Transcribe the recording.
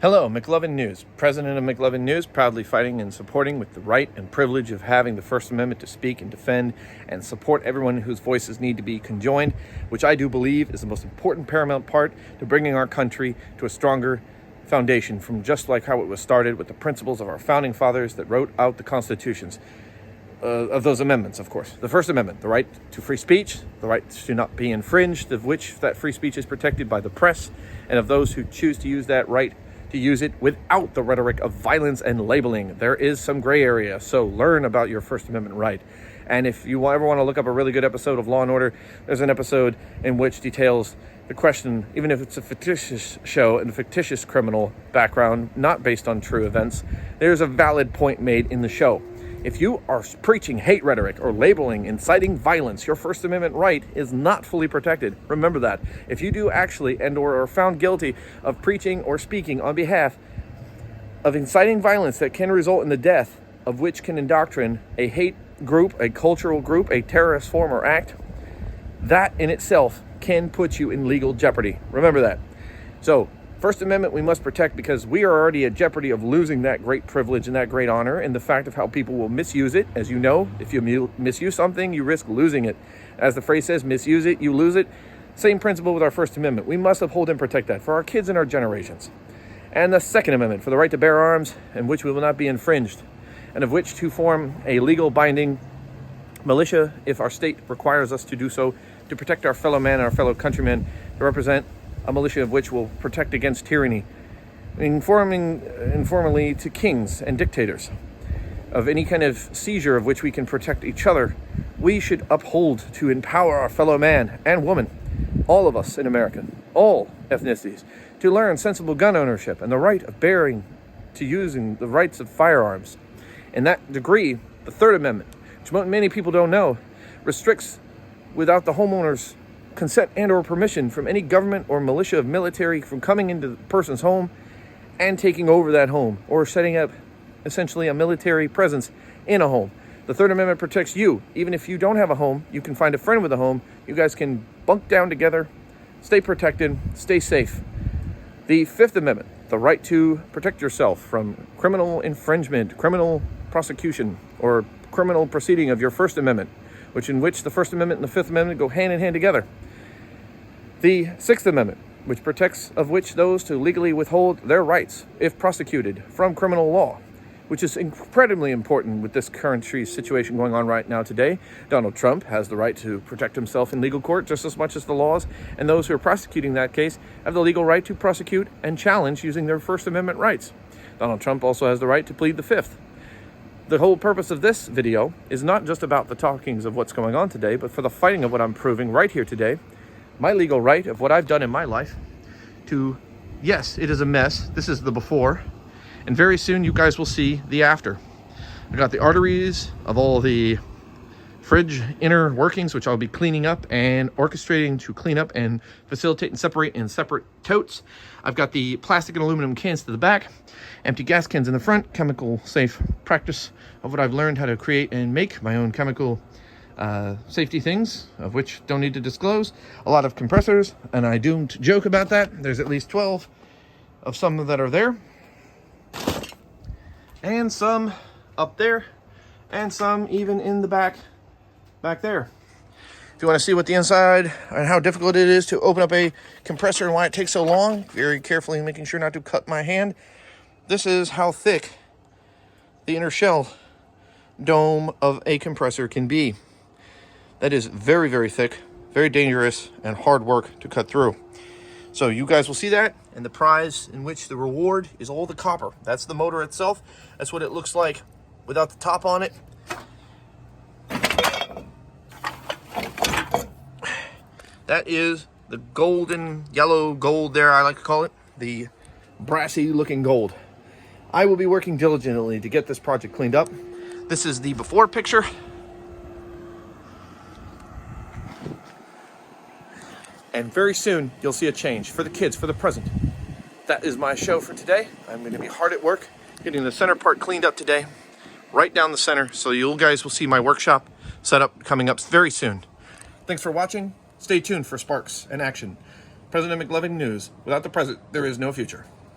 Hello, Mcluvin News. President of Mcluvin News, proudly fighting and supporting with the right and privilege of having the First Amendment to speak and defend and support everyone whose voices need to be conjoined, which I do believe is the most important paramount part to bringing our country to a stronger foundation from just like how it was started with the principles of our founding fathers that wrote out the constitutions of those amendments, of course. The First Amendment, the right to free speech, the right to not be infringed, of which that free speech is protected by the press, and of those who choose to use that right to use it without the rhetoric of violence and labeling. There is some gray area, so learn about your First Amendment right. And if you ever want to look up a really good episode of Law and Order, there's an episode in which details the question, even if it's a fictitious show and a fictitious criminal background, not based on true events, there's a valid point made in the show. If you are preaching hate rhetoric or labeling, inciting violence, your First Amendment right is not fully protected. Remember that. If you do actually or are found guilty of preaching or speaking on behalf of inciting violence that can result in the death of which can indoctrinate a hate group, a cultural group, a terrorist form or act, that in itself can put you in legal jeopardy. Remember that. So, First Amendment we must protect because we are already at jeopardy of losing that great privilege and that great honor, and the fact of how people will misuse it. As you know, if you misuse something, you risk losing it. As the phrase says, misuse it, you lose it. Same principle with our First Amendment. We must uphold and protect that for our kids and our generations. And the Second Amendment, for the right to bear arms, and which will not be infringed, and of which to form a legal binding militia, if our state requires us to do so, to protect our fellow man and our fellow countrymen, to represent a militia of which will protect against tyranny, informally to kings and dictators, of any kind of seizure of which we can protect each other. We should uphold to empower our fellow man and woman, all of us in America, all ethnicities, to learn sensible gun ownership and the right of bearing to using the rights of firearms. In that degree, the Third Amendment, which many people don't know, restricts without the homeowner's consent and or permission from any government or militia of military from coming into the person's home and taking over that home or setting up essentially a military presence in a home. The Third Amendment protects you. Even if you don't have a home, you can find a friend with a home. You guys can bunk down together, stay protected, stay safe. The Fifth Amendment, the right to protect yourself from criminal infringement, criminal prosecution, or criminal proceeding of your First Amendment, in which the First Amendment and the Fifth Amendment go hand in hand together. The Sixth Amendment, which protects of which those to legally withhold their rights, if prosecuted, from criminal law, which is incredibly important with this country's situation going on right now today. Donald Trump has the right to protect himself in legal court just as much as the laws, and those who are prosecuting that case have the legal right to prosecute and challenge using their First Amendment rights. Donald Trump also has the right to plead the Fifth. The whole purpose of this video is not just about the talkings of what's going on today, but for the fighting of what I'm proving right here today, my legal right of what I've done in my life to, yes, it is a mess. This is the before, and very soon you guys will see the after. I got the arteries of all the fridge inner workings, which I'll be cleaning up and orchestrating to clean up and facilitate and separate in separate totes. I've got the plastic and aluminum cans to the back, empty gas cans in the front, chemical safe practice of what I've learned how to create and make my own chemical safety things, of which don't need to disclose. A lot of compressors, and I do joke about that. There's at least 12 of some that are there, and some up there, and some even in the back there. If you want to see what the inside and how difficult it is to open up a compressor and why it takes so long, very carefully making sure not to cut my hand, this is how thick the inner shell dome of a compressor can be. That is very, very thick, very dangerous, and hard work to cut through. So you guys will see that, and the prize in which the reward is all the copper. That's the motor itself. That's what it looks like without the top on it. That is the golden, yellow gold there, I like to call it, the brassy looking gold. I will be working diligently to get this project cleaned up. This is the before picture. And very soon, you'll see a change for the kids, for the present. That is my show for today. I'm going to be hard at work getting the center part cleaned up today, right down the center, so you guys will see my workshop set up coming up very soon. Thanks for watching. Stay tuned for sparks and action. President Mcluvin News. Without the present, there is no future.